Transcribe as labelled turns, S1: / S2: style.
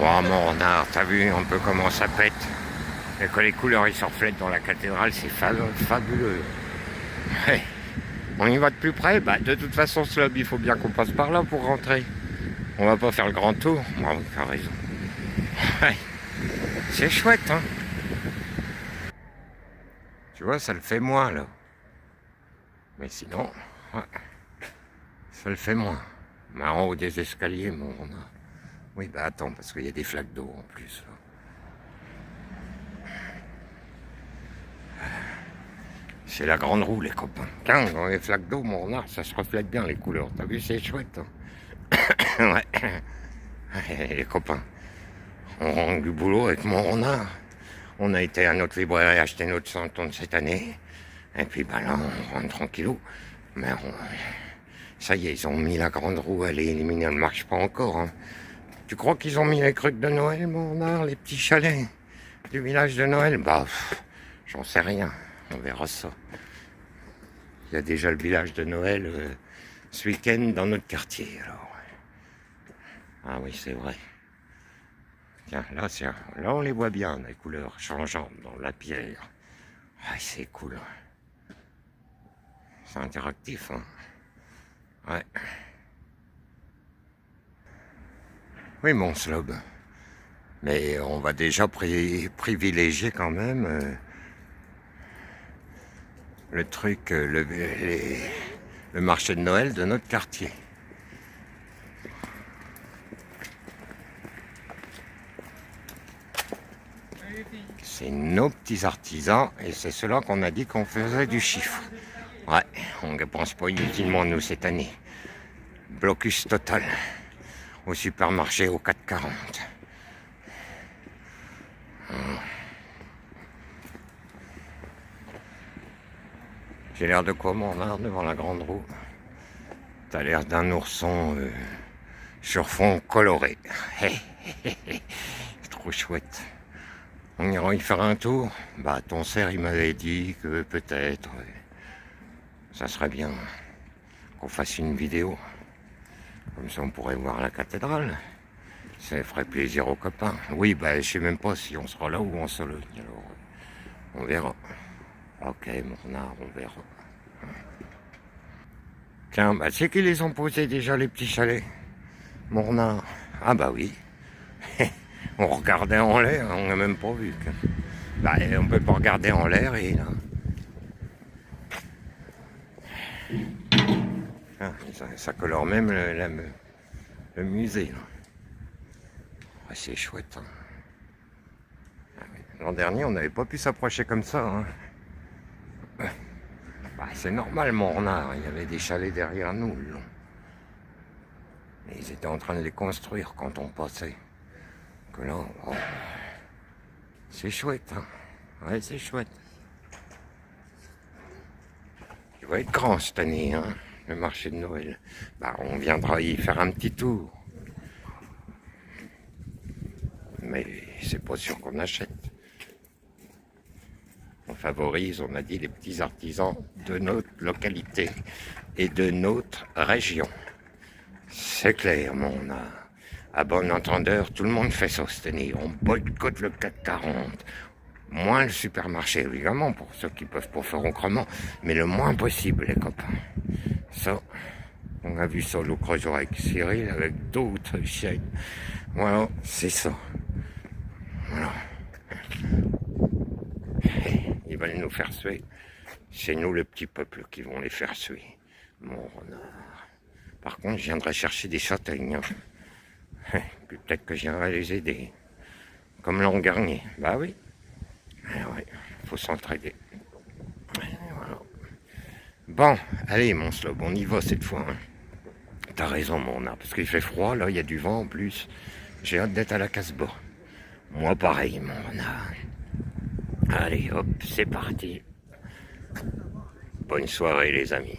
S1: Oh mon renard, t'as vu un peu comment ça pète? Et quand les couleurs ils se reflètent dans la cathédrale, c'est fabuleux. Ouais. On y va de plus près? Bah de toute façon ce lobby, il faut bien qu'on passe par là pour rentrer. On va pas faire le grand tour. Bon, t'as raison. Ouais. C'est chouette, hein. Tu vois, ça le fait moins là. Mais sinon, ouais, ça le fait moins. Mais en haut des escaliers, bon, on a... Oui, bah attends, parce qu'il y a des flaques d'eau en plus. Là. C'est la grande roue, les copains. Tiens, dans les flaques d'eau, mon renard, ça se reflète bien les couleurs. T'as vu, c'est chouette. Hein. Ouais. Les copains, on rentre du boulot avec mon renard. On a été à notre librairie acheter notre 100 tonnes cette année. Et puis bah là, on rentre tranquillou. Mais ça y est, ils ont mis la grande roue, elle est éliminée, elle ne marche pas encore. Hein. Tu crois qu'ils ont mis les trucs de Noël, mon renard, les petits chalets du village de Noël? Bah, j'en sais rien. On verra ça. Il y a déjà le village de Noël ce week-end dans notre quartier. Alors. Ah oui, c'est vrai. Tiens, là, on les voit bien, les couleurs changeantes dans la pierre. Ah, c'est cool. C'est interactif, hein. Ouais. Oui, mon slob. Mais on va déjà privilégier quand même le truc, le marché de Noël de notre quartier. C'est nos petits artisans et c'est cela qu'on a dit qu'on faisait du chiffre. Ouais, on ne dépense pas inutilement nous cette année. Blocus total au supermarché au 4,40. J'ai l'air de quoi, mon renard, devant la grande roue? T'as l'air d'un ourson sur fond coloré. C'est trop chouette. On ira y faire un tour? Bah, ton cerf, il m'avait dit que peut-être, ça serait bien qu'on fasse une vidéo. Comme ça, on pourrait voir la cathédrale. Ça ferait plaisir aux copains. Oui, bah, je sais même pas si on sera là ou en Sologne. Alors, on verra. Ok, mon renard, on verra. Tiens, bah, c'est qu'ils les ont posés déjà, les petits chalets, mon renard? Ah bah oui. On regardait en l'air, on n'a même pas vu. Bah, on peut pas regarder en l'air et là. Ah, ça colore même le musée. Là. Ouais, c'est chouette. Hein. L'an dernier, on n'avait pas pu s'approcher comme ça. Hein. Bah, c'est normal, mon renard. Il y avait des chalets derrière nous. Là. Et ils étaient en train de les construire quand on passait. Que là, oh, c'est chouette. Hein. Ouais, c'est chouette. Il va être grand cette année, hein, le marché de Noël. Bah, on viendra y faire un petit tour. Mais c'est pas sûr qu'on achète. On favorise, on a dit, les petits artisans de notre localité et de notre région. C'est clair, mon à bon entendeur, tout le monde fait ça cette année. On boycotte le 4,40. Moins le supermarché, évidemment, pour ceux qui peuvent pas faire autrement, mais le moins possible, les copains. Ça, on a vu ça l'autre jour avec Cyril, avec d'autres chaînes. Voilà, c'est ça. Voilà. Ils veulent nous faire suer. C'est nous, le petit peuple, qui vont les faire suer. Mon renard. Par contre, je viendrai chercher des châtaignes. Hein. Puis peut-être que je viendrai les aider. Comme l'an dernier. Bah oui. Ah ouais, faut s'entraider. Voilà. Bon, allez, mon slob, on y va cette fois. Hein. T'as raison, mon renard, parce qu'il fait froid, là, il y a du vent en plus. J'ai hâte d'être à la Casbah. Moi, pareil, mon renard. Allez, hop, c'est parti. Bonne soirée, les amis.